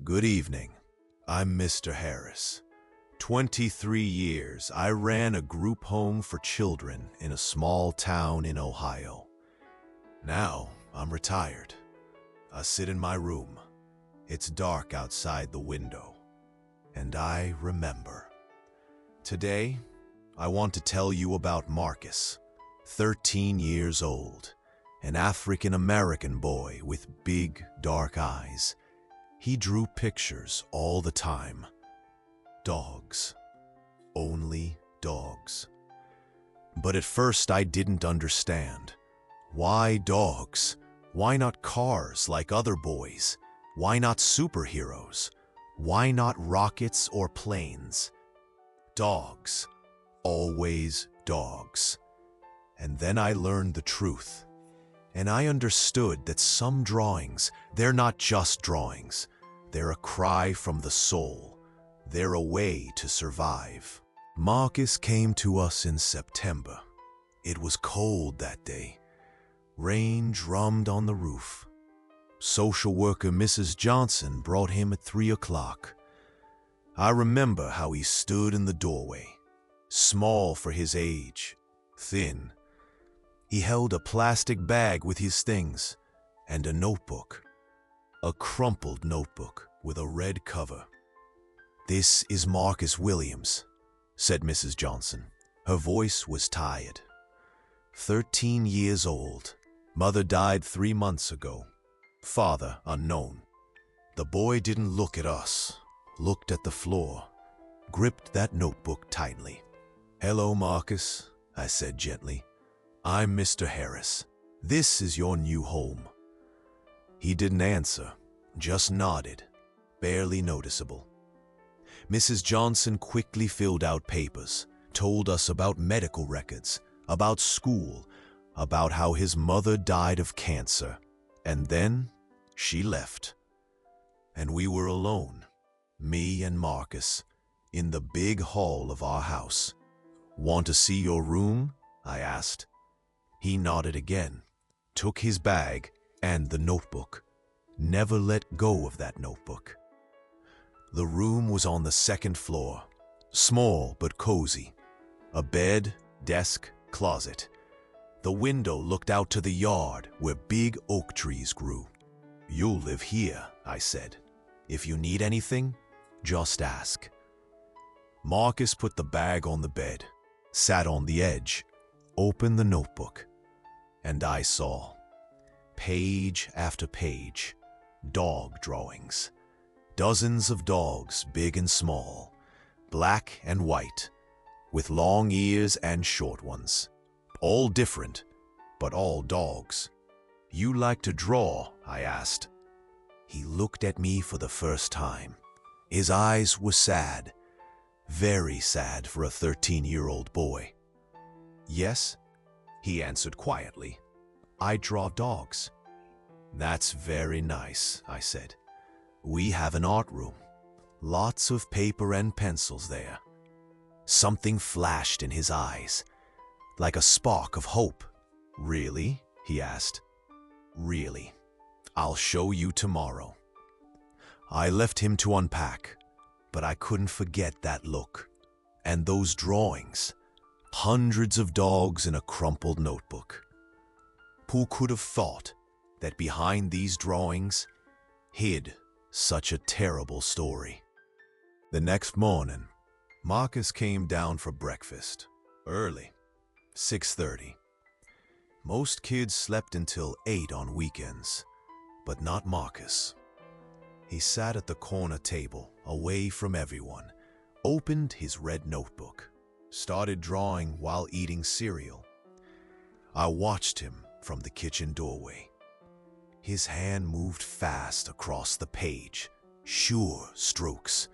Good evening. I'm Mr. Harris. 23 years, I ran a group home for children in a small town in Ohio. Now, I'm retired. I sit in my room. It's dark outside the window. And I remember. Today, I want to tell you about Marcus, 13 years old, an African-American boy with big, dark eyes. He drew pictures all the time. Dogs. Only dogs. But at first I didn't understand. Why dogs? Why not cars like other boys? Why not superheroes? Why not rockets or planes? Dogs. Always dogs. And then I learned the truth. And I understood that some drawings, they're not just drawings. They're a cry from the soul. They're a way to survive. Marcus came to us in September. It was cold that day. Rain drummed on the roof. Social worker Mrs. Johnson brought him at 3 o'clock. I remember how he stood in the doorway, small for his age, thin. He held a plastic bag with his things and a notebook, a crumpled notebook with a red cover. "This is Marcus Williams," said Mrs. Johnson. Her voice was tired. 13 years old. Mother died 3 months ago. Father unknown. The boy didn't look at us, looked at the floor, gripped that notebook tightly. "Hello, Marcus," I said gently. "I'm Mr. Harris. This is your new home." He didn't answer, just nodded, barely noticeable. Mrs. Johnson quickly filled out papers, told us about medical records, about school, about how his mother died of cancer, and then she left. And we were alone, me and Marcus, in the big hall of our house. "Want to see your room?" I asked. He nodded again, took his bag and the notebook, never let go of that notebook. The room was on the 2nd floor, small but cozy. A bed, desk, closet. The window looked out to the yard where big oak trees grew. "You'll live here," I said. "If you need anything, just ask." Marcus put the bag on the bed, sat on the edge, opened the notebook, and I saw, page after page, dog drawings. Dozens of dogs, big and small, black and white, with long ears and short ones. All different, but all dogs. "You like to draw?" I asked. He looked at me for the first time. His eyes were sad, very sad for a 13-year-old boy. "Yes," he answered quietly. "I draw dogs." "That's very nice," I said. "We have an art room. Lots of paper and pencils there." Something flashed in his eyes, like a spark of hope. "Really?" he asked. "Really. I'll show you tomorrow." I left him to unpack, but I couldn't forget that look. And those drawings. Hundreds of dogs in a crumpled notebook. Who could have thought that behind these drawings hid such a terrible story? The next morning, Marcus came down for breakfast, early, 6:30. Most kids slept until 8 on weekends, but not Marcus. He sat at the corner table, away from everyone, opened his red notebook, started drawing while eating cereal. I watched him from the kitchen doorway. His hand moved fast across the page, sure strokes,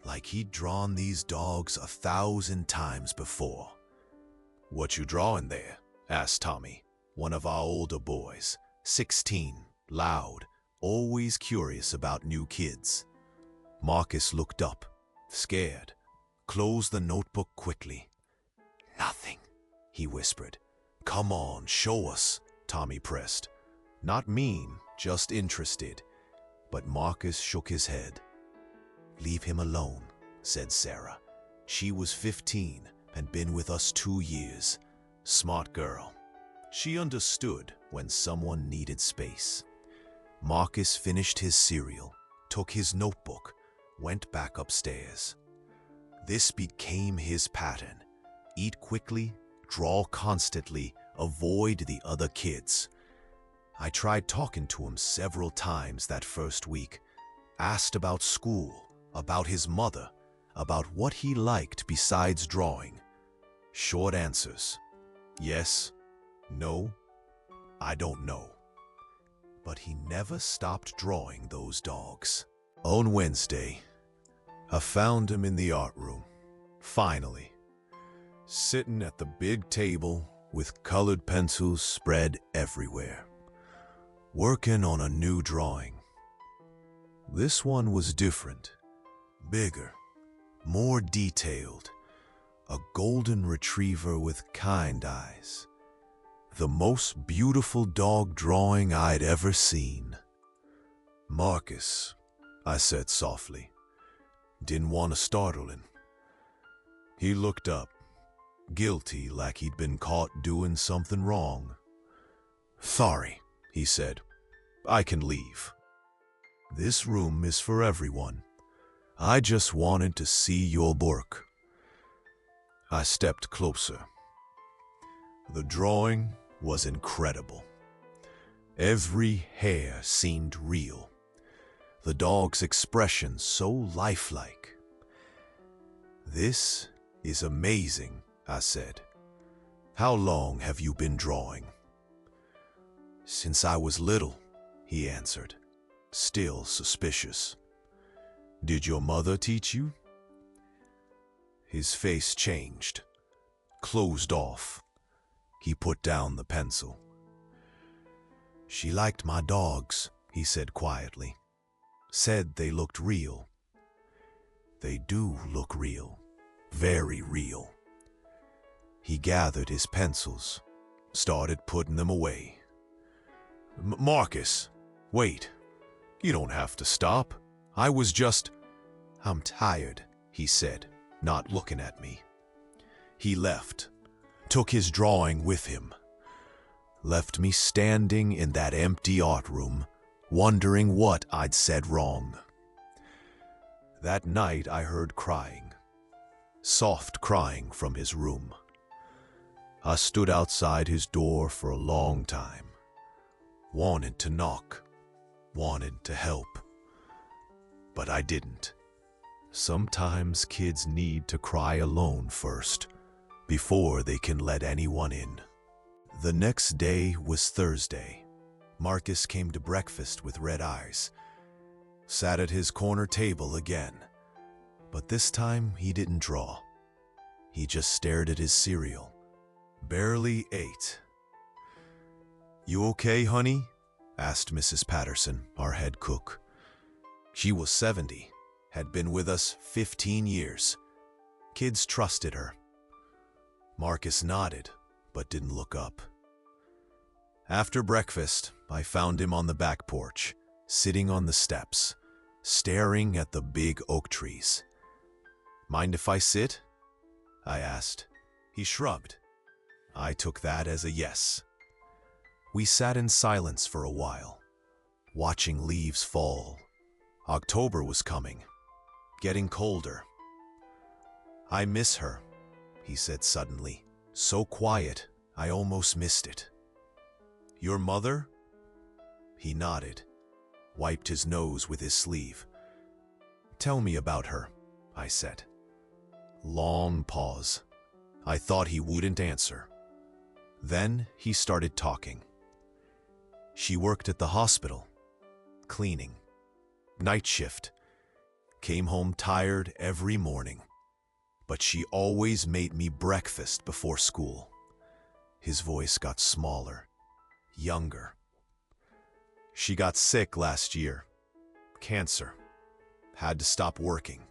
like he'd drawn these dogs 1,000 times before. "What you drawing there?" asked Tommy, one of our older boys, 16, loud, always curious about new kids. Marcus looked up, scared, closed the notebook quickly. "Nothing," he whispered. "Come on, show us," Tommy pressed. Not mean, just interested. But Marcus shook his head. "Leave him alone," said Sarah. She was 15 and been with us 2 years. Smart girl. She understood when someone needed space. Marcus finished his cereal, took his notebook, went back upstairs. This became his pattern. Eat quickly, draw constantly, avoid the other kids. I tried talking to him several times that first week, asked about school, about his mother, about what he liked besides drawing. Short answers. Yes, no, I don't know. But he never stopped drawing those dogs. On Wednesday, I found him in the art room, finally, sitting at the big table with colored pencils spread everywhere, working on a new drawing. This one was different, bigger, more detailed, a golden retriever with kind eyes. The most beautiful dog drawing I'd ever seen. "Marcus," I said softly. Didn't want to startle him. He looked up, guilty like he'd been caught doing something wrong. "Sorry," he said. "I can leave. This room is for everyone. I just wanted to see your work." I stepped closer. The drawing was incredible. Every hair seemed real. The dog's expression so lifelike. "This is amazing," I said. "How long have you been drawing?" "Since I was little," he answered, still suspicious. "Did your mother teach you?" His face changed, closed off. He put down the pencil. "She liked my dogs," he said quietly. "Said they looked real." They do look real, very real. He gathered his pencils, started putting them away. "Marcus, wait. You don't have to stop. I was just—" "I'm tired," he said, not looking at me. He left, took his drawing with him, left me standing in that empty art room, wondering what I'd said wrong. That night I heard crying, soft crying from his room. I stood outside his door for a long time, wanted to knock, wanted to help, but I didn't. Sometimes kids need to cry alone first, before they can let anyone in. The next day was Thursday. Marcus came to breakfast with red eyes, sat at his corner table again, but this time he didn't draw. He just stared at his cereal, barely ate. "You okay, honey?" asked Mrs. Patterson, our head cook. She was 70, had been with us 15 years. Kids trusted her. Marcus nodded, but didn't look up. After breakfast, I found him on the back porch, sitting on the steps, staring at the big oak trees. "Mind if I sit?" I asked. He shrugged. I took that as a yes. We sat in silence for a while, watching leaves fall. October was coming, getting colder. "I miss her," he said suddenly, so quiet I almost missed it. "Your mother?" He nodded, wiped his nose with his sleeve. "Tell me about her," I said. Long pause. I thought he wouldn't answer. Then he started talking. She worked at the hospital, cleaning, night shift, came home tired every morning, but she always made me breakfast before school. His voice got smaller, younger. She got sick last year, cancer, had to stop working.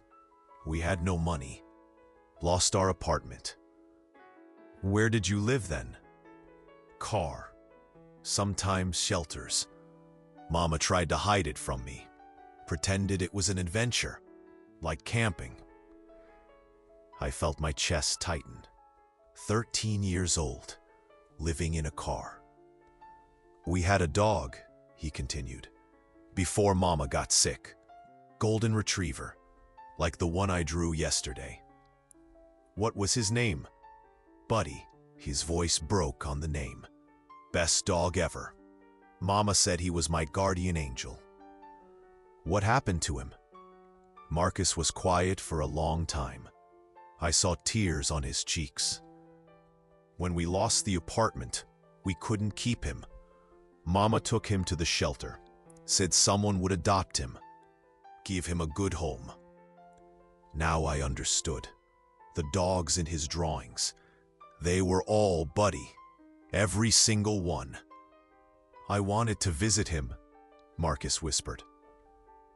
We had no money, lost our apartment. Where did you live then? Car, sometimes shelters. Mama tried to hide it from me, pretended it was an adventure, like camping. I felt my chest tighten. 13 years old, living in a car. We had a dog, he continued, before Mama got sick. Golden retriever, like the one I drew yesterday. What was his name? Buddy. His voice broke on the name. Best dog ever. Mama said he was my guardian angel. What happened to him? Marcus was quiet for a long time. I saw tears on his cheeks. When we lost the apartment, we couldn't keep him. Mama took him to the shelter, said someone would adopt him, give him a good home. Now I understood. The dogs in his drawings, they were all Buddy, every single one. I wanted to visit him, Marcus whispered.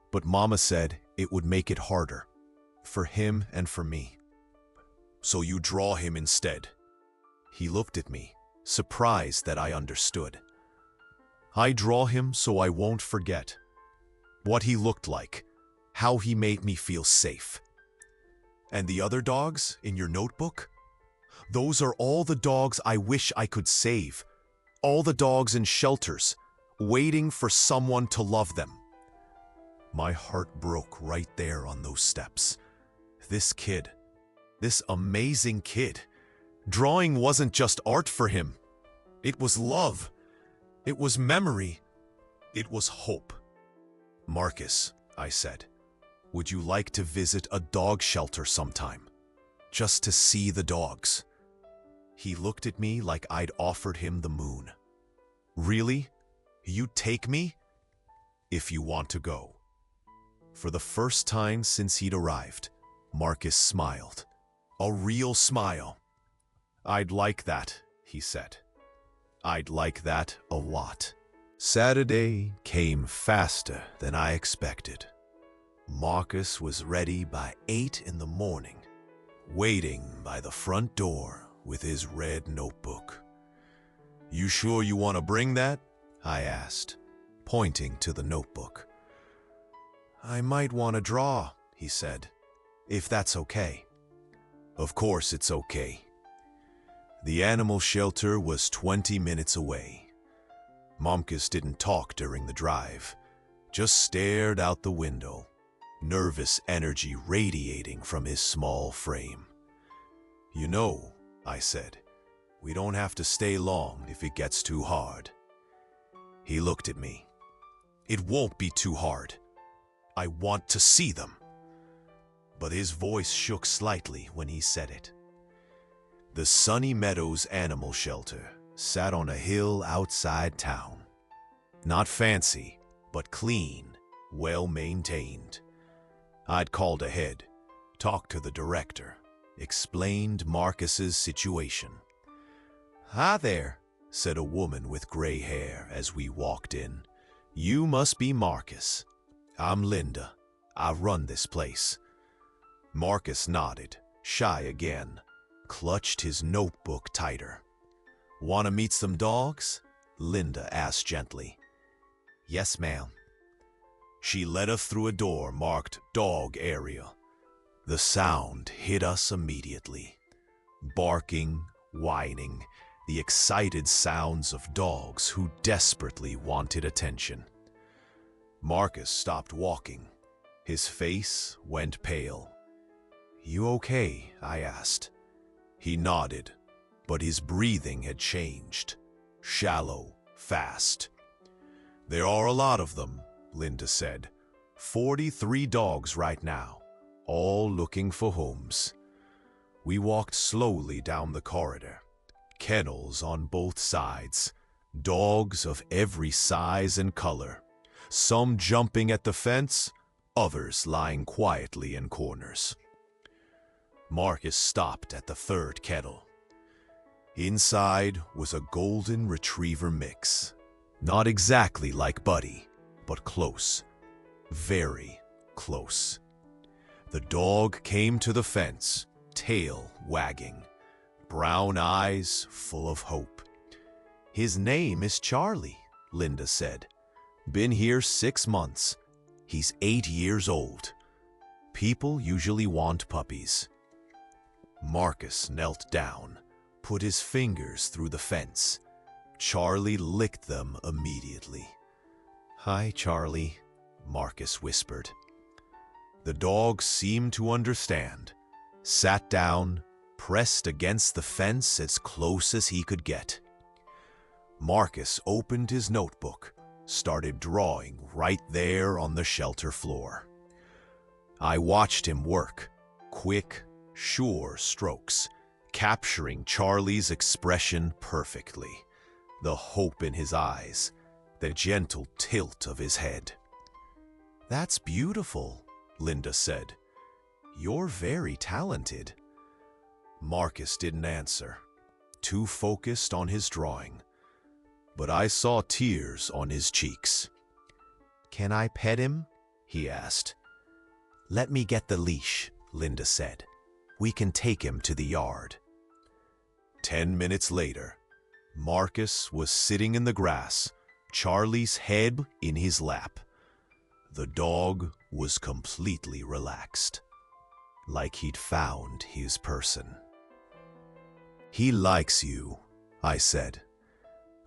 But Mama said it would make it harder, for him and for me. So you draw him instead. He looked at me, surprised that I understood. I draw him so I won't forget what he looked like, how he made me feel safe. And the other dogs in your notebook? Those are all the dogs I wish I could save. All the dogs in shelters, waiting for someone to love them. My heart broke right there on those steps. This kid, this amazing kid, drawing wasn't just art for him. It was love. It was memory. It was hope. Marcus, I said, would you like to visit a dog shelter sometime? Just to see the dogs. He looked at me like I'd offered him the moon. Really? You'd take me? If you want to go. For the first time since he'd arrived, Marcus smiled. A real smile. I'd like that, he said. I'd like that a lot. Saturday came faster than I expected. Marcus was ready by 8 in the morning, waiting by the front door with his red notebook. You sure you want to bring that? I asked, pointing to the notebook. I might want to draw, he said, if that's okay. Of course it's okay. The animal shelter was 20 minutes away. Marcus didn't talk during the drive, just stared out the window, nervous energy radiating from his small frame. You know, I said, we don't have to stay long if it gets too hard. He looked at me. It won't be too hard. I want to see them. But his voice shook slightly when he said it. The Sunny Meadows Animal Shelter sat on a hill outside town. Not fancy, but clean, well-maintained. I'd called ahead, talked to the director, explained Marcus's situation. Hi there, said a woman with gray hair as we walked in. You must be Marcus. I'm Linda. I run this place. Marcus nodded, shy again, clutched his notebook tighter. Want to meet some dogs? Linda asked gently. Yes, ma'am. She led us through a door marked Dog Area. The sound hit us immediately. Barking, whining, the excited sounds of dogs who desperately wanted attention. Marcus stopped walking. His face went pale. You okay? I asked. He nodded, but his breathing had changed. Shallow, fast. There are a lot of them, Linda said. 43 dogs right now, all looking for homes. We walked slowly down the corridor. Kennels on both sides. Dogs of every size and color. Some jumping at the fence, others lying quietly in corners. Marcus stopped at the third kennel. Inside was a golden retriever mix. Not exactly like Buddy, but close. Very close. The dog came to the fence, tail wagging, brown eyes full of hope. His name is Charlie, Linda said. Been here 6 months. He's 8 years old. People usually want puppies. Marcus knelt down, put his fingers through the fence. Charlie licked them immediately. "Hi, Charlie," Marcus whispered. The dog seemed to understand, sat down, pressed against the fence as close as he could get. Marcus opened his notebook, started drawing right there on the shelter floor. I watched him work, quick, sure strokes, capturing Charlie's expression perfectly. The hope in his eyes, the gentle tilt of his head. "That's beautiful," Linda said. "You're very talented." Marcus didn't answer, too focused on his drawing. But I saw tears on his cheeks. "Can I pet him?" he asked. "Let me get the leash," Linda said. "We can take him to the yard." 10 minutes later, Marcus was sitting in the grass, Charlie's head in his lap. The dog was completely relaxed, like he'd found his person. "He likes you," I said.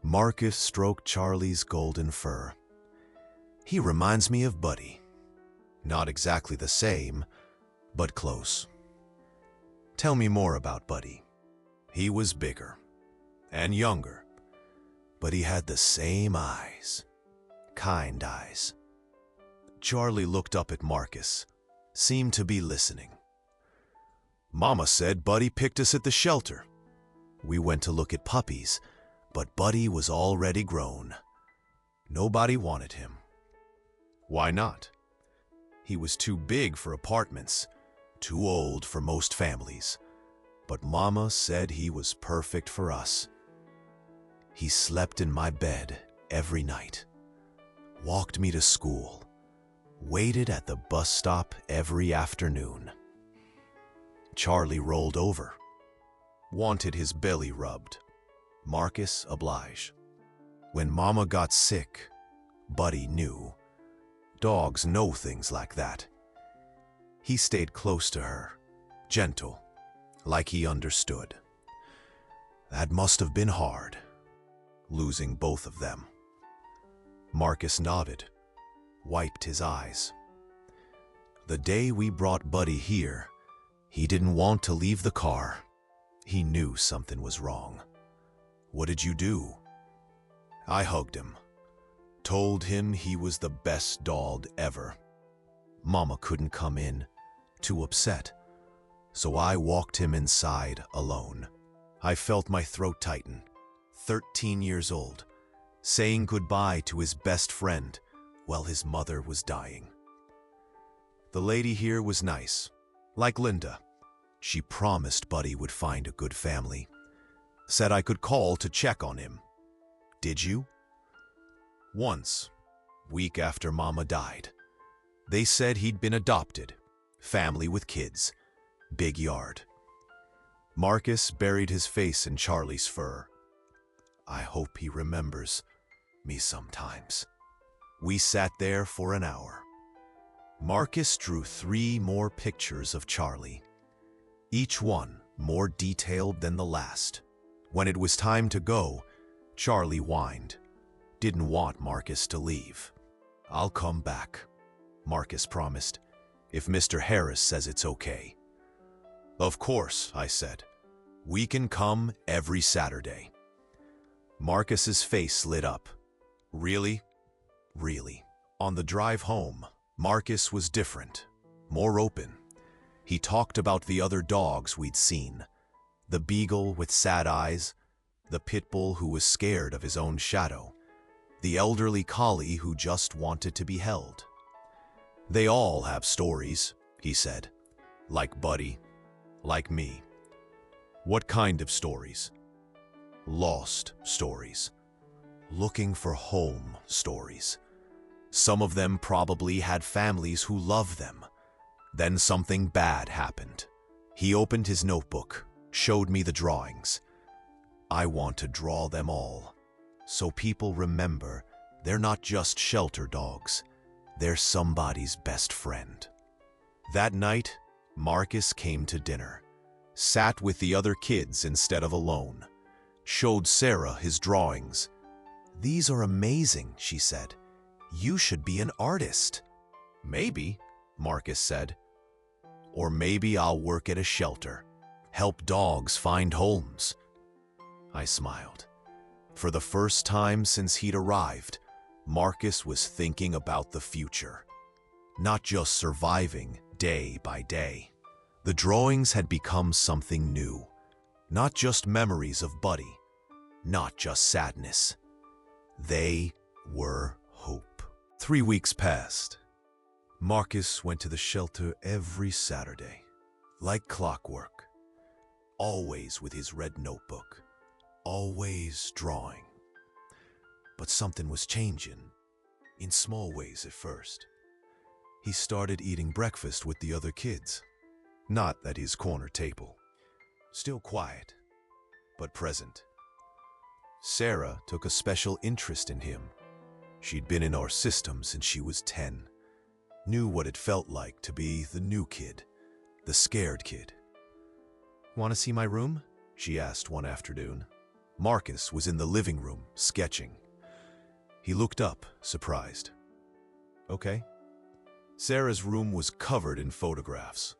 Marcus stroked Charlie's golden fur. "He reminds me of Buddy. Not exactly the same, but close." "Tell me more about Buddy." "He was bigger and younger, but he had the same eyes, kind eyes." Charlie looked up at Marcus, seemed to be listening. "Mama said Buddy picked us at the shelter. We went to look at puppies, but Buddy was already grown. Nobody wanted him." "Why not?" "He was too big for apartments, too old for most families. But Mama said he was perfect for us. He slept in my bed every night, walked me to school, waited at the bus stop every afternoon." Charlie rolled over, wanted his belly rubbed. Marcus obliged. "When Mama got sick, Buddy knew. Dogs know things like that. He stayed close to her, gentle, like he understood. That must have been hard, losing both of them." Marcus nodded, wiped his eyes. "The day we brought Buddy here, he didn't want to leave the car. He knew something was wrong." "What did you do?" "I hugged him, told him he was the best dog ever. Mama couldn't come in, too upset, so I walked him inside alone. I felt my throat tighten. 13 years old, saying goodbye to his best friend while his mother was dying. The lady here was nice, like Linda. She promised Buddy would find a good family. Said I could call to check on him. Did you?" "Once, week after Mama died. They said he'd been adopted, family with kids, big yard." Marcus buried his face in Charlie's fur. "I hope he remembers me sometimes." We sat there for an hour. Marcus drew 3 more pictures of Charlie, each one more detailed than the last. When it was time to go, Charlie whined, didn't want Marcus to leave. "I'll come back," Marcus promised, "if Mr. Harris says it's okay." "Of course," I said. "We can come every Saturday." Marcus's face lit up. "Really? Really?" On the drive home, Marcus was different, more open. He talked about the other dogs we'd seen. The beagle with sad eyes, the pit bull who was scared of his own shadow, the elderly collie who just wanted to be held. "They all have stories," he said. "Like Buddy, like me." "What kind of stories?" "Lost stories. Looking for home stories. Some of them probably had families who loved them. Then something bad happened." He opened his notebook, showed me the drawings. "I want to draw them all, so people remember they're not just shelter dogs. They're somebody's best friend. That night, Marcus came to dinner, sat with the other kids instead of alone, showed Sarah his drawings. "These are amazing," she said. "You should be an artist." "Maybe," Marcus said. "Or maybe I'll work at a shelter, help dogs find homes." I smiled. For the first time since he'd arrived, Marcus was thinking about the future, not just surviving day by day. The drawings had become something new, not just memories of Buddy, not just sadness. They were hope. 3 weeks passed. Marcus went to the shelter every Saturday, like clockwork, always with his red notebook, always drawing. But something was changing, in small ways at first. He started eating breakfast with the other kids, not at his corner table. Still quiet, but present. Sarah took a special interest in him. She'd been in our system since she was 10, knew what it felt like to be the new kid, the scared kid. "Want to see my room?" she asked one afternoon. Marcus was in the living room, sketching. He looked up, surprised. "Okay." Sarah's room was covered in photographs.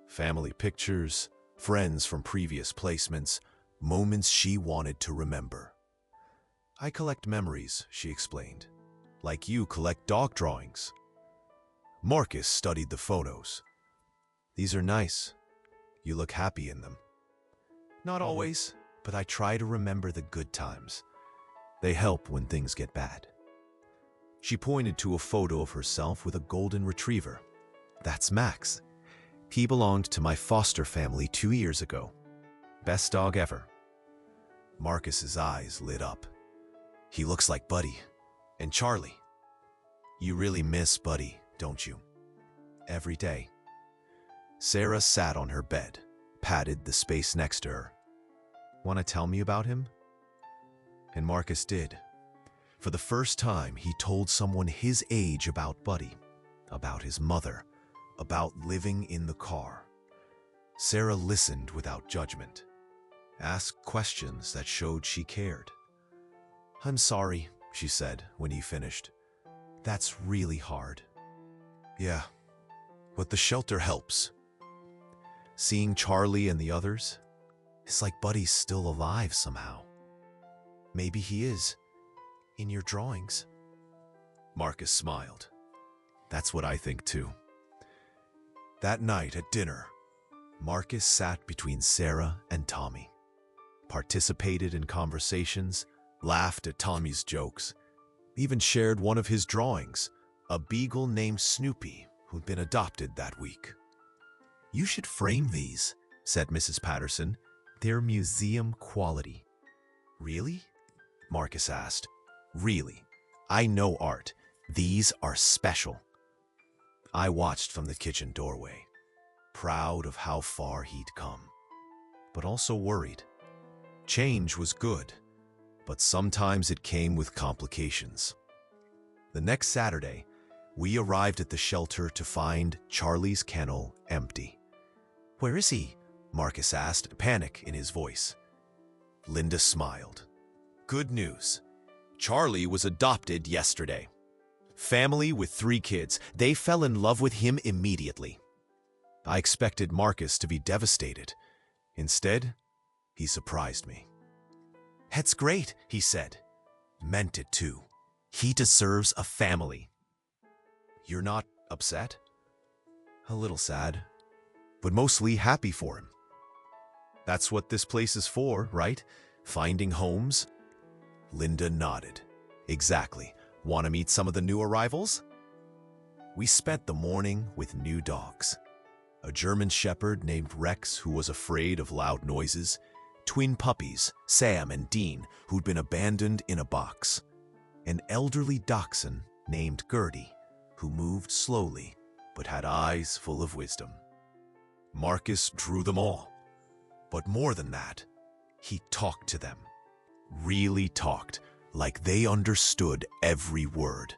Family pictures, friends from previous placements, moments she wanted to remember. "I collect memories," she explained. "Like you collect dog drawings." Marcus studied the photos. "These are nice. You look happy in them." "Not always, but I try to remember the good times. They help when things get bad." She pointed to a photo of herself with a golden retriever. "That's Max. He belonged to my foster family 2 years ago. Best dog ever." Marcus's eyes lit up. "He looks like Buddy. And Charlie. You really miss Buddy, don't you?" "Every day." Sarah sat on her bed, patted the space next to her. "Want to tell me about him?" And Marcus did. For the first time, he told someone his age about Buddy, about his mother, about living in the car. Sarah listened without judgment, asked questions that showed she cared. "I'm sorry," she said when he finished. "That's really hard." "Yeah, but the shelter helps. Seeing Charlie and the others, it's like Buddy's still alive somehow. Maybe he is, in your drawings." Marcus smiled. "That's what I think too." That night at dinner, Marcus sat between Sarah and Tommy, participated in conversations, laughed at Tommy's jokes, even shared one of his drawings, a beagle named Snoopy who'd been adopted that week. "You should frame these," said Mrs. Patterson. "They're museum quality." "Really?" Marcus asked. "Really. I know art. These are special." I watched from the kitchen doorway, proud of how far he'd come, but also worried. Change was good, but sometimes it came with complications. The next Saturday, we arrived at the shelter to find Charlie's kennel empty. "Where is he?" Marcus asked, panic in his voice. Linda smiled. "Good news. Charlie was adopted yesterday. Family with 3 kids. They fell in love with him immediately." I expected Marcus to be devastated. Instead, he surprised me. "That's great," he said. Meant it too. "He deserves a family." "You're not upset?" "A little sad, but mostly happy for him. That's what this place is for, right? Finding homes?" Linda nodded. "Exactly. Want to meet some of the new arrivals?" We spent the morning with new dogs. A German Shepherd named Rex, who was afraid of loud noises. Twin puppies, Sam and Dean, who'd been abandoned in a box. An elderly dachshund named Gertie, who moved slowly but had eyes full of wisdom. Marcus drew them all. But more than that, he talked to them. Really talked, like they understood every word.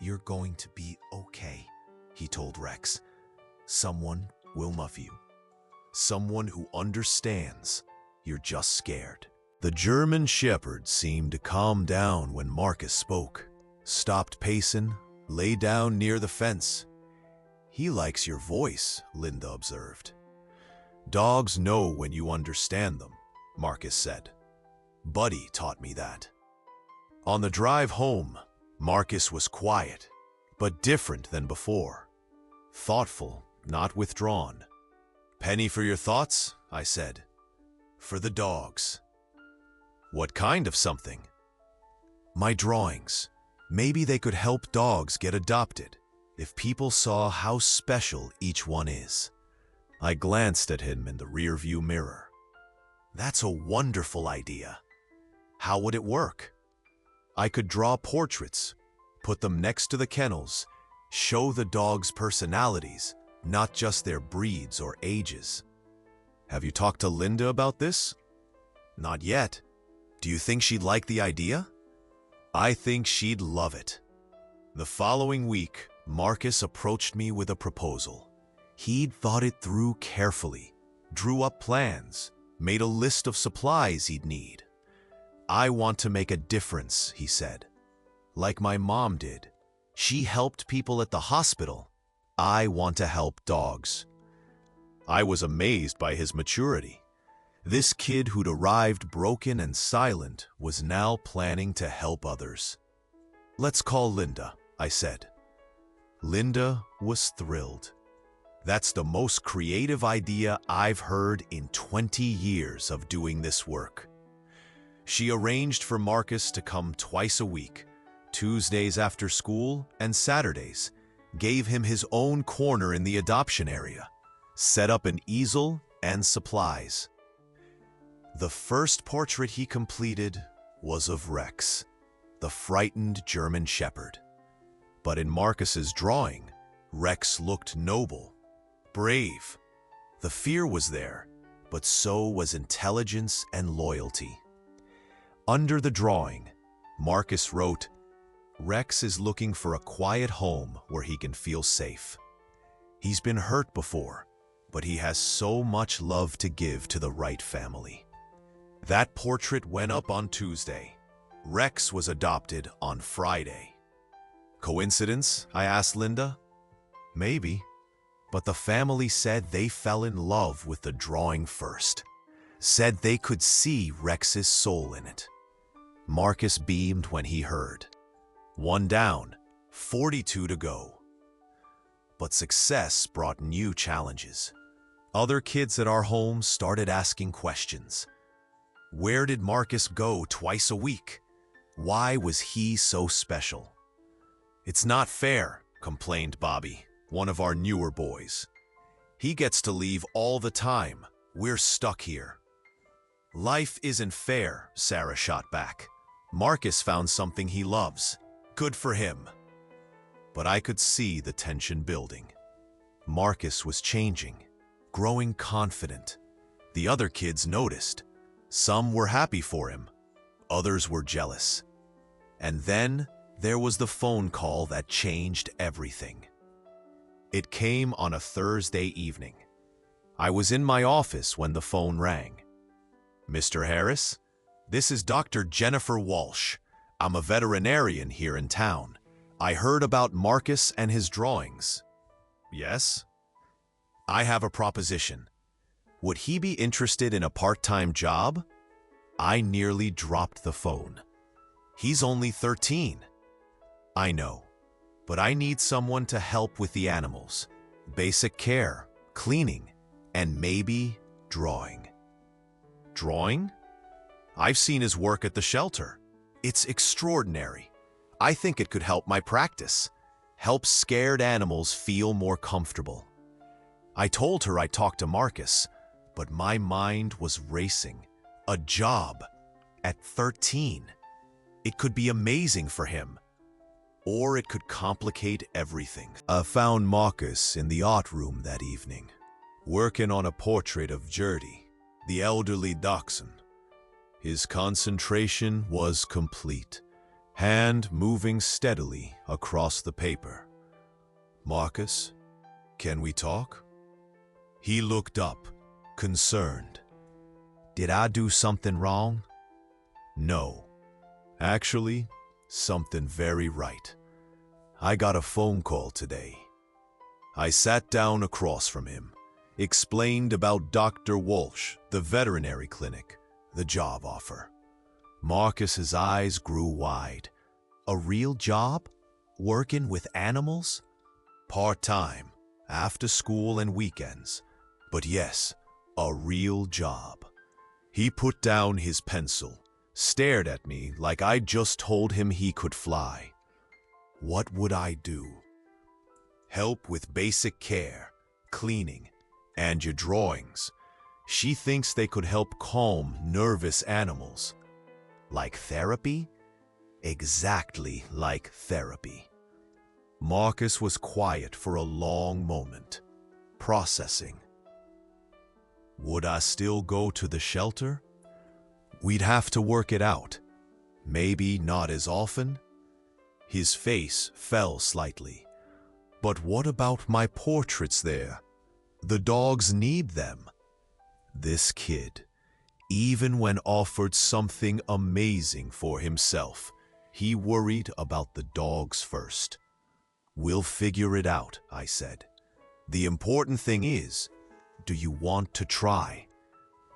"You're going to be okay," he told Rex. "Someone will love you. Someone who understands. You're just scared." The German Shepherd seemed to calm down when Marcus spoke, stopped pacing, lay down near the fence. "He likes your voice," Linda observed. "Dogs know when you understand them," Marcus said. "Buddy taught me that." On the drive home, Marcus was quiet, but different than before. Thoughtful, not withdrawn. "Penny for your thoughts," I said. "For the dogs." "What kind of something?" "My drawings. Maybe they could help dogs get adopted, if people saw how special each one is." I glanced at him in the rearview mirror. "That's a wonderful idea. How would it work?" "I could draw portraits, put them next to the kennels, show the dogs' personalities, not just their breeds or ages." "Have you talked to Linda about this?" "Not yet. Do you think she'd like the idea?" "I think she'd love it." The following week, Marcus approached me with a proposal. He'd thought it through carefully, drew up plans, made a list of supplies he'd need. "I want to make a difference," he said. "Like my mom did. She helped people at the hospital. I want to help dogs." I was amazed by his maturity. This kid who'd arrived broken and silent was now planning to help others. "Let's call Linda," I said. Linda was thrilled. "That's the most creative idea I've heard in 20 years of doing this work." She arranged for Marcus to come twice a week, Tuesdays after school and Saturdays, gave him his own corner in the adoption area, set up an easel and supplies. The first portrait he completed was of Rex, the frightened German Shepherd. But in Marcus's drawing, Rex looked noble, brave. The fear was there, but so was intelligence and loyalty. Under the drawing, Marcus wrote, "Rex is looking for a quiet home where he can feel safe. He's been hurt before, but he has so much love to give to the right family." That portrait went up on Tuesday. Rex was adopted on Friday. Coincidence? I asked Linda. Maybe, but the family said they fell in love with the drawing first. Said they could see Rex's soul in it. Marcus beamed when he heard. 1 down, 42 to go. But success brought new challenges. Other kids at our home started asking questions. Where did Marcus go twice a week? Why was he so special? "It's not fair," complained Bobby, one of our newer boys. "He gets to leave all the time. We're stuck here." "Life isn't fair," Sarah shot back. "Marcus found something he loves. Good for him." But I could see the tension building. Marcus was changing, growing confident. The other kids noticed. Some were happy for him. Others were jealous. And then there was the phone call that changed everything. It came on a Thursday evening. I was in my office when the phone rang. "Mr. Harris, this is Dr. Jennifer Walsh. I'm a veterinarian here in town. I heard about Marcus and his drawings." "Yes?" "I have a proposition. Would he be interested in a part-time job?" I nearly dropped the phone. "He's only 13. "I know, but I need someone to help with the animals. Basic care, cleaning, and maybe drawing." "Drawing? I've seen his work at the shelter. It's extraordinary. I think it could help my practice, help scared animals feel more comfortable." I told her I talked to Marcus, but my mind was racing. A job at 13. It could be amazing for him, or it could complicate everything. I found Marcus in the art room that evening, working on a portrait of Gertie, the elderly dachshund. His concentration was complete. hand moving steadily across the paper. "Marcus, can we talk?" He looked up, concerned. "Did I do something wrong?" "No. Actually, something very right. I got a phone call today." I sat down across from him, explained about Dr. Walsh, the veterinary clinic, the job offer. Marcus's eyes grew wide. "A real job? Working with animals?" "Part-time, after school and weekends. But yes, a real job." He put down his pencil, stared at me like I'd just told him he could fly. What would I do? Help with basic care, cleaning, and your drawings. She thinks they could help calm nervous animals. Like therapy? Exactly like therapy. Marcus was quiet for a long moment, processing. Would I still go to the shelter? We'd have to work it out. Maybe not as often. His face fell slightly. But what about my portraits there? The dogs need them. This kid, even when offered something amazing for himself, he worried about the dogs first. "We'll figure it out," I said. "The important thing is, do you want to try?"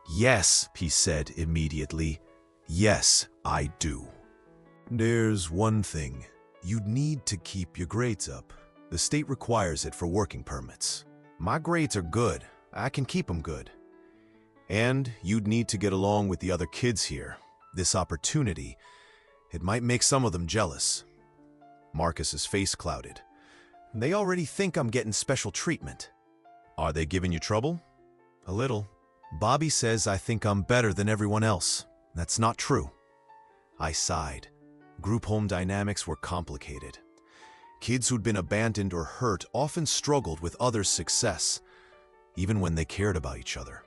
"Yes," he said immediately. "Yes, I do." "There's one thing. You'd need to keep your grades up. The state requires it for working permits." "My grades are good. I can keep them good." "And you'd need to get along with the other kids here. This opportunity, it might make some of them jealous." Marcus's face clouded. "They already think I'm getting special treatment." "Are they giving you trouble?" "A little. Bobby says I think I'm better than everyone else. That's not true." I sighed. Group home dynamics were complicated. Kids who'd been abandoned or hurt often struggled with others' success, even when they cared about each other.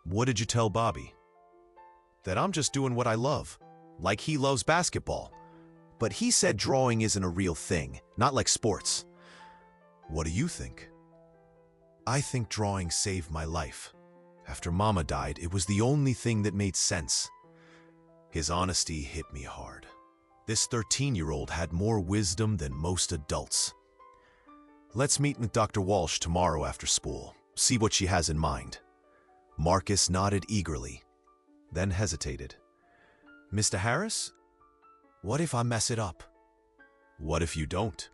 "What did you tell Bobby?" "That I'm just doing what I love, like he loves basketball. But he said drawing isn't a real thing, not like sports." "What do you think?" "I think drawing saved my life. After Mama died, it was the only thing that made sense." His honesty hit me hard. This 13-year-old had more wisdom than most adults. "Let's meet with Dr. Walsh tomorrow after school, see what she has in mind." Marcus nodded eagerly, then hesitated. "Mr. Harris? What if I mess it up?" "What if you don't?"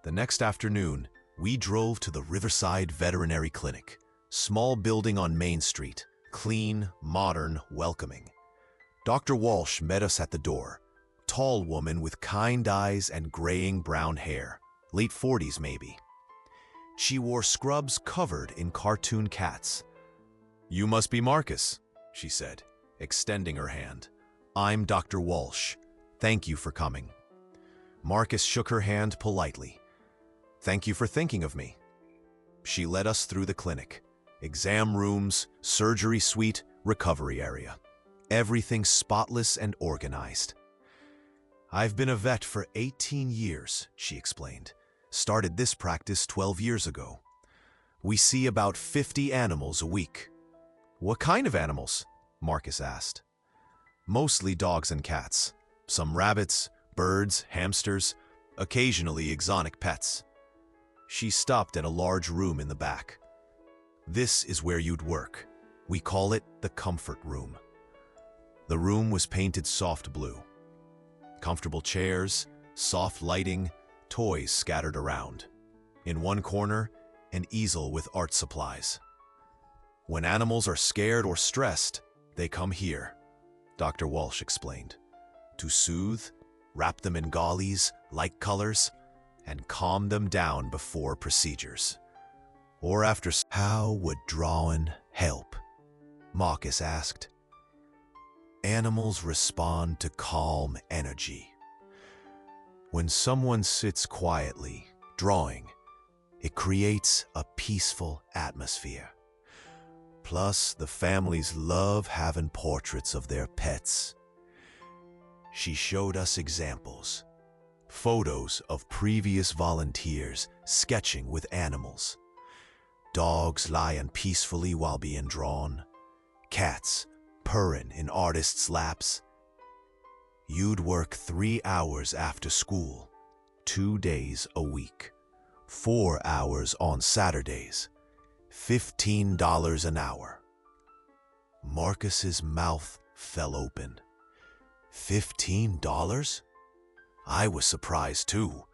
The next afternoon, we drove to the Riverside Veterinary Clinic, small building on Main Street, clean, modern, welcoming. Dr. Walsh met us at the door. Tall woman with kind eyes and graying brown hair, late 40s maybe. She wore scrubs covered in cartoon cats. "You must be Marcus," she said, extending her hand. "I'm Dr. Walsh. Thank you for coming." Marcus shook her hand politely. "Thank you for thinking of me." She led us through the clinic. Exam rooms, surgery suite, recovery area. Everything spotless and organized. "I've been a vet for 18 years, she explained. "Started this practice 12 years ago. We see about 50 animals a week." "What kind of animals?" Marcus asked. "Mostly dogs and cats. Some rabbits, birds, hamsters, occasionally exotic pets." She stopped at a large room in the back. "This is where you'd work. We call it the comfort room." The room was painted soft blue. Comfortable chairs, soft lighting, toys scattered around. In one corner, an easel with art supplies. "When animals are scared or stressed, they come here," Dr. Walsh explained. "To soothe, wrap them in gauze, light colors, and calm them down before procedures. Or after." "How would drawing help?" Marcus asked. "Animals respond to calm energy. When someone sits quietly, drawing, it creates a peaceful atmosphere. Plus, the families love having portraits of their pets. She showed us examples, photos of previous volunteers sketching with animals. Dogs lying peacefully while being drawn, cats purring in artists' laps. You'd work 3 hours after school, 2 days a week, 4 hours on Saturdays, $15 an hour. Marcus's mouth fell open. $15? I was surprised too.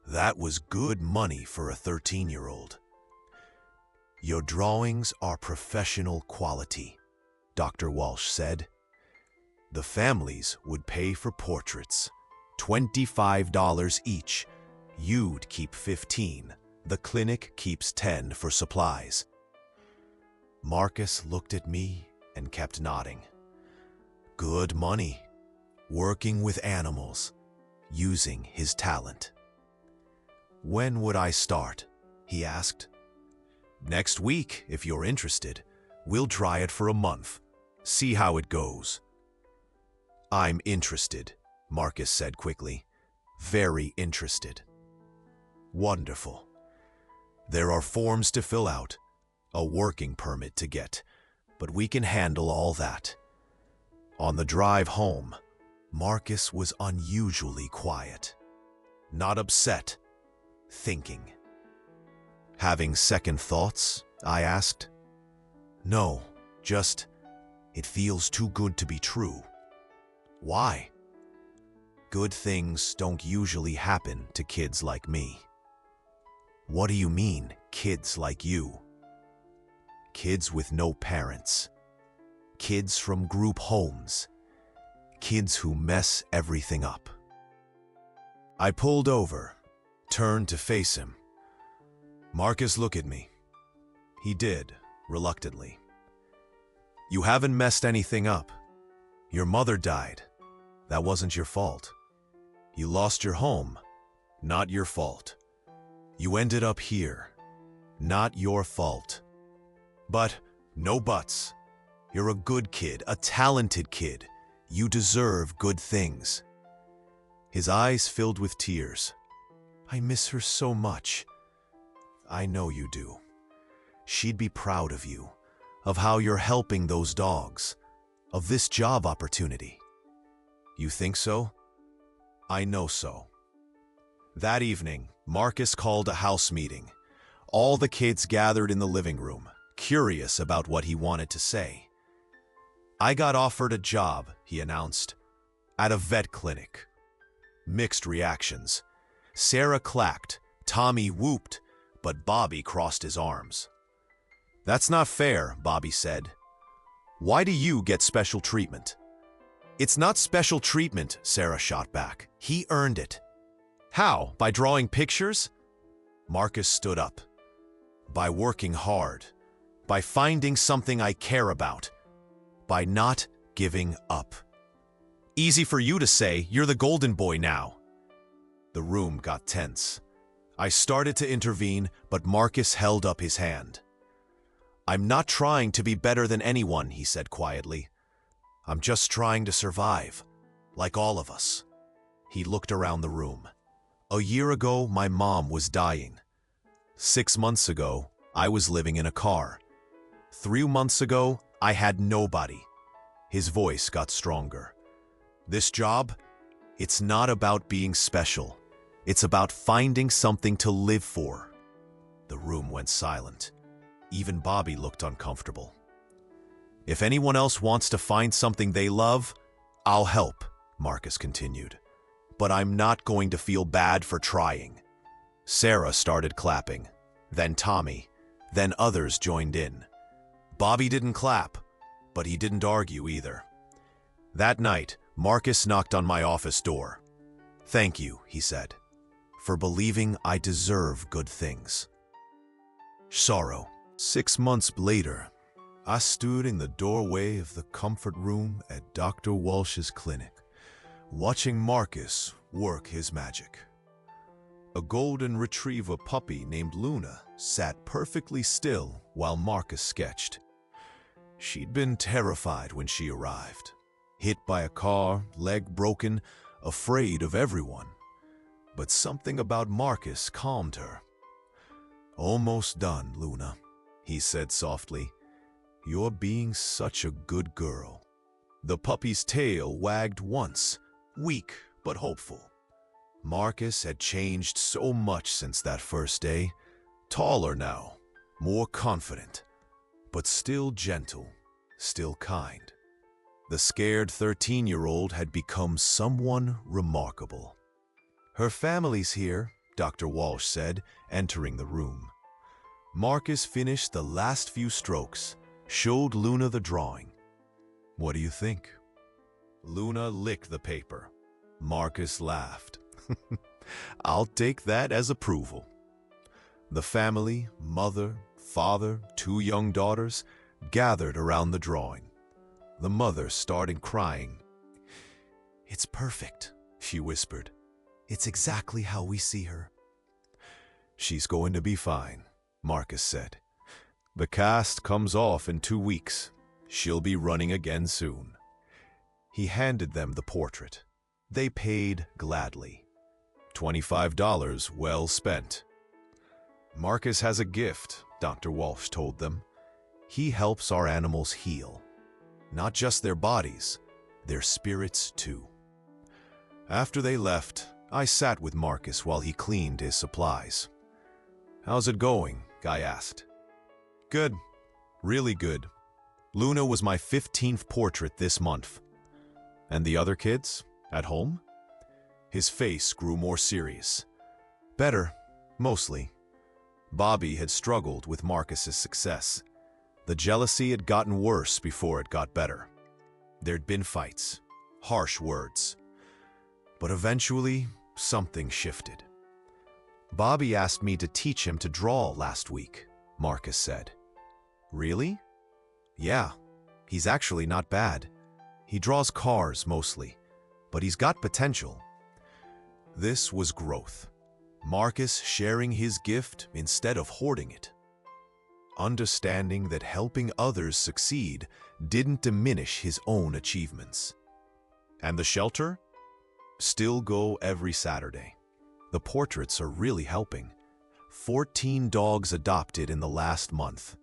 That was good money for a 13-year-old. Your drawings are professional quality, Dr. Walsh said. The families would pay for portraits, $25 each. You'd keep 15. The clinic keeps 10 for supplies. Marcus looked at me and kept nodding. Good money, working with animals, using his talent. When would I start? He asked. Next week, if you're interested. We'll try it for a month. See how it goes. I'm interested, Marcus said quickly. Very interested. Wonderful. There are forms to fill out, a working permit to get, but we can handle all that. On the drive home, Marcus was unusually quiet. Not upset, thinking. Having second thoughts? I asked. No, just, it feels too good to be true. Why? Good things don't usually happen to kids like me. What do you mean, kids like you? Kids with no parents. Kids from group homes. Kids who mess everything up. I pulled over, turned to face him. Marcus, look at me. He did, reluctantly. You haven't messed anything up. Your mother died. That wasn't your fault. You lost your home. Not your fault. You ended up here. Not your fault. But, no buts. You're a good kid, a talented kid. You deserve good things. His eyes filled with tears. I miss her so much. I know you do. She'd be proud of you, of how you're helping those dogs, of this job opportunity. You think so? I know so. That evening, Marcus called a house meeting. All the kids gathered in the living room, curious about what he wanted to say. I got offered a job, he announced, at a vet clinic. Mixed reactions. Sarah clacked, Tommy whooped, but Bobby crossed his arms. That's not fair, Bobby said. Why do you get special treatment? It's not special treatment, Sarah shot back. He earned it. How? By drawing pictures? Marcus stood up. By working hard. By finding something I care about. By not giving up. Easy for you to say, you're the golden boy now. The room got tense. I started to intervene, but Marcus held up his hand. I'm not trying to be better than anyone, he said quietly. I'm just trying to survive, like all of us. He looked around the room. A year ago, my mom was dying. 6 months ago, I was living in a car. 3 months ago, I had nobody. His voice got stronger. This job, it's not about being special. It's about finding something to live for. The room went silent. Even Bobby looked uncomfortable. If anyone else wants to find something they love, I'll help, Marcus continued. But I'm not going to feel bad for trying. Sarah started clapping, then Tommy, then others joined in. Bobby didn't clap, but he didn't argue either. That night, Marcus knocked on my office door. Thank you, he said, for believing I deserve good things. Sorrow. 6 months later, I stood in the doorway of the comfort room at Dr. Walsh's clinic, watching Marcus work his magic. A golden retriever puppy named Luna sat perfectly still while Marcus sketched. She'd been terrified when she arrived. Hit by a car, leg broken, afraid of everyone. But something about Marcus calmed her. "Almost done, Luna," he said softly. "You're being such a good girl." The puppy's tail wagged once, weak but hopeful. Marcus had changed so much since that first day. Taller now, more confident, but still gentle, still kind. The scared 13-year-old had become someone remarkable. "Her family's here," Dr. Walsh said, entering the room. Marcus finished the last few strokes, showed Luna the drawing. "What do you think?" Luna licked the paper. Marcus laughed. "I'll take that as approval." The family, mother, father, 2 young daughters, gathered around the drawing. The mother started crying. "It's perfect," she whispered. "It's exactly how we see her." "She's going to be fine," Marcus said. "The cast comes off in 2 weeks. She'll be running again soon." He handed them the portrait. They paid gladly. $25 well spent. "Marcus has a gift," Dr. Walsh told them. "He helps our animals heal. Not just their bodies, their spirits too." After they left, I sat with Marcus while he cleaned his supplies. "How's it going?" I asked. "Good. Really good. Luna was my 15th portrait this month." "And the other kids? At home?" His face grew more serious. "Better, mostly." Bobby had struggled with Marcus's success. The jealousy had gotten worse before it got better. There'd been fights, harsh words. But eventually, something shifted. "Bobby asked me to teach him to draw last week," Marcus said. "Really?" "Yeah, he's actually not bad. He draws cars mostly, but he's got potential." This was growth. Marcus sharing his gift instead of hoarding it. Understanding that helping others succeed didn't diminish his own achievements. "And the shelter?" "Still go every Saturday. The portraits are really helping. 14 dogs adopted in the last month."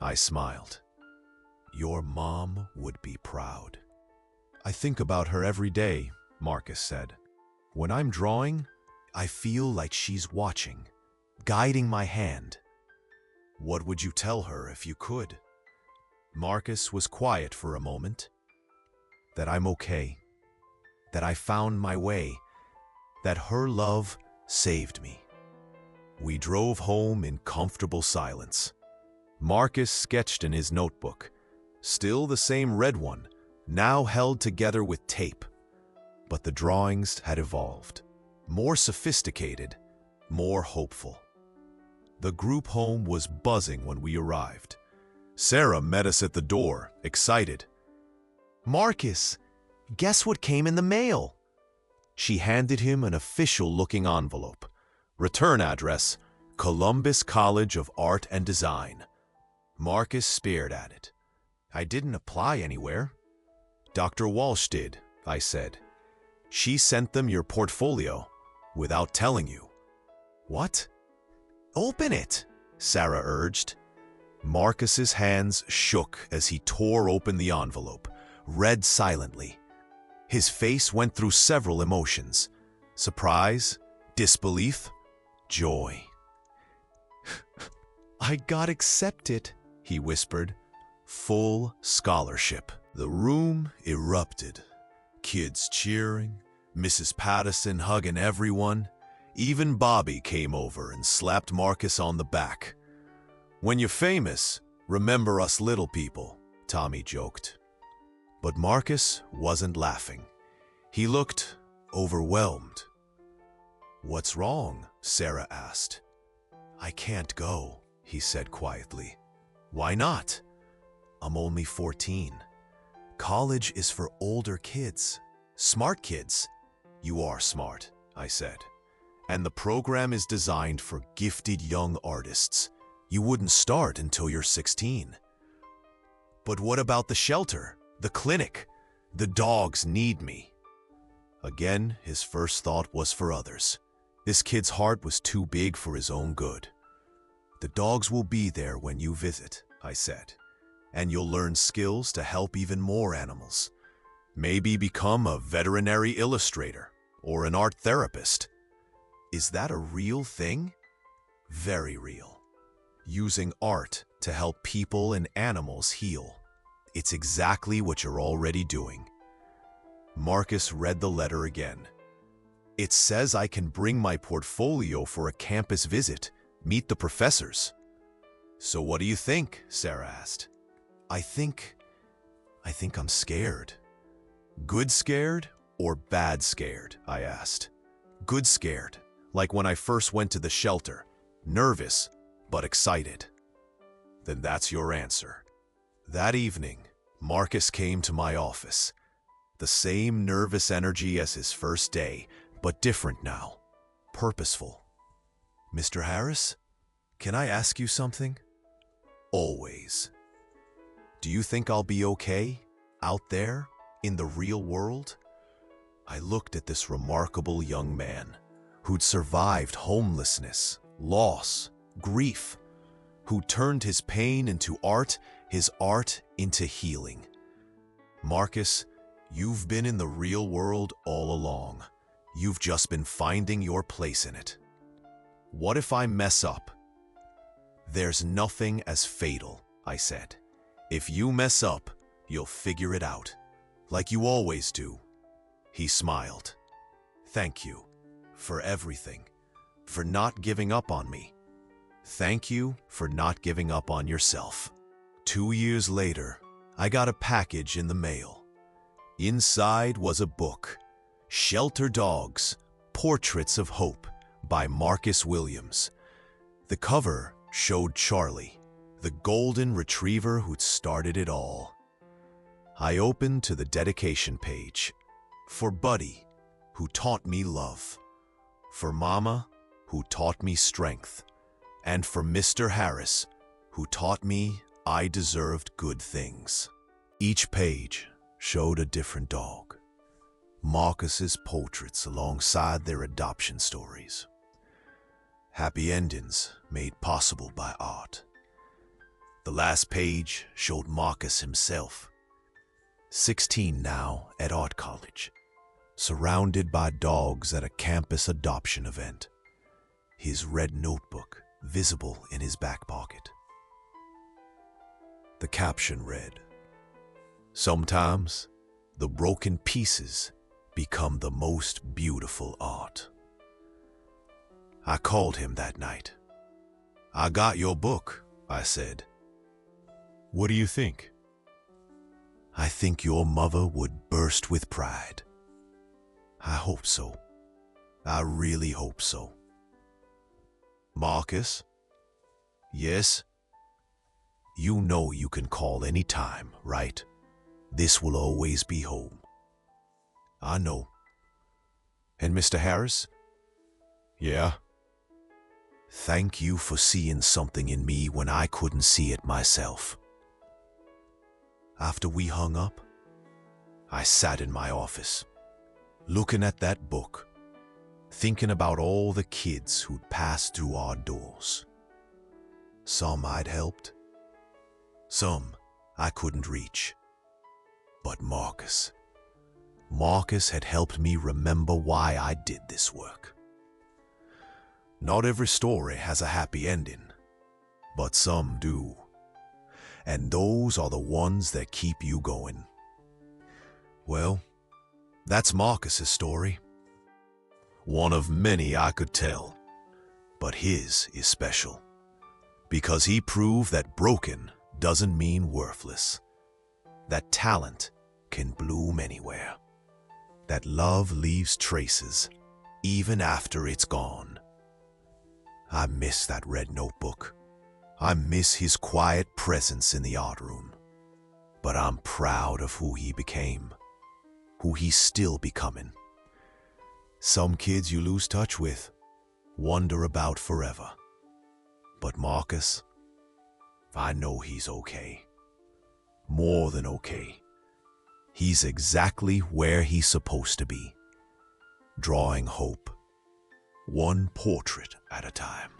I smiled. "Your mom would be proud." "I think about her every day," Marcus said. "When I'm drawing, I feel like she's watching, guiding my hand." "What would you tell her if you could?" Marcus was quiet for a moment. "That I'm okay. That I found my way. That her love saved me." We drove home in comfortable silence. Marcus sketched in his notebook, still the same red one, now held together with tape. But the drawings had evolved. More sophisticated, more hopeful. The group home was buzzing when we arrived. Sarah met us at the door, excited. "Marcus, guess what came in the mail?" She handed him an official-looking envelope. Return address, Columbus College of Art and Design. Marcus stared at it. "I didn't apply anywhere." "Dr. Walsh did," I said. "She sent them your portfolio, without telling you." "What?" "Open it," Sarah urged. Marcus's hands shook as he tore open the envelope, read silently. His face went through several emotions: surprise, disbelief, joy. "I got accepted," he whispered. "Full scholarship." The room erupted. Kids cheering, Mrs. Patterson hugging everyone. Even Bobby came over and slapped Marcus on the back. "When you're famous, remember us little people," Tommy joked. But Marcus wasn't laughing. He looked overwhelmed. "What's wrong?" Sarah asked. "I can't go," he said quietly. "Why not?" "I'm only 14. College is for older kids, smart kids." "You are smart," I said. "And the program is designed for gifted young artists. You wouldn't start until you're 16. "But what about the shelter, the clinic? The dogs need me. Again, his first thought was for others. This kid's heart was too big for his own good. The dogs will be there when you visit, I said, and you'll learn skills to help even more animals. Maybe become a veterinary illustrator or an art therapist. Is that a real thing? Very real. Using art to help people and animals heal. It's exactly what you're already doing. Marcus read the letter again. It says I can bring my portfolio for a campus visit, meet the professors. So what do you think? Sarah asked. I think I'm scared. Good scared or bad scared? I asked. Good scared, like when I first went to the shelter. Nervous, but excited. Then that's your answer. That evening, Marcus came to my office. The same nervous energy as his first day, but different now. Purposeful. Mr. Harris, can I ask you something? Always. Do you think I'll be okay out there in the real world? I looked at this remarkable young man who'd survived homelessness, loss, grief, who turned his pain into art, his art into healing. Marcus, you've been in the real world all along. You've just been finding your place in it. What if I mess up? There's nothing as fatal, I said. If you mess up, you'll figure it out, like you always do. He smiled. Thank you for everything, for not giving up on me. Thank you for not giving up on yourself. 2 years later, I got a package in the mail. Inside was a book, Shelter Dogs, Portraits of Hope by Marcus Williams. The cover showed Charlie, the golden retriever who'd started it all. I opened to the dedication page. For Buddy, who taught me love. For Mama, who taught me strength. And for Mr. Harris, who taught me I deserved good things. Each page showed a different dog. Marcus's portraits alongside their adoption stories. Happy endings made possible by art. The last page showed Marcus himself, 16 now at art college, surrounded by dogs at a campus adoption event. His red notebook visible in his back pocket. The caption read, "Sometimes the broken pieces become the most beautiful art." I called him that night. "I got your book," I said. "What do you think?" "I think your mother would burst with pride." "I hope so. I really hope so." "Marcus?" "Yes?" "You know you can call any time, right? This will always be home." "I know." "And Mr. Harris?" "Yeah?" "Thank you for seeing something in me when I couldn't see it myself." After we hung up, I sat in my office, looking at that book, thinking about all the kids who'd passed through our doors. Some I'd helped, some I couldn't reach. But Marcus had helped me remember why I did this work. Not every story has a happy ending, but some do. And those are the ones that keep you going. Well, that's Marcus's story. One of many I could tell, but his is special, because he proved that broken doesn't mean worthless, that talent can bloom anywhere, that love leaves traces even after it's gone. I miss that red notebook. I miss his quiet presence in the art room. But I'm proud of who he became, who he's still becoming. Some kids you lose touch with, wonder about forever. But Marcus, I know he's okay. More than okay. He's exactly where he's supposed to be, drawing hope, one portrait at a time.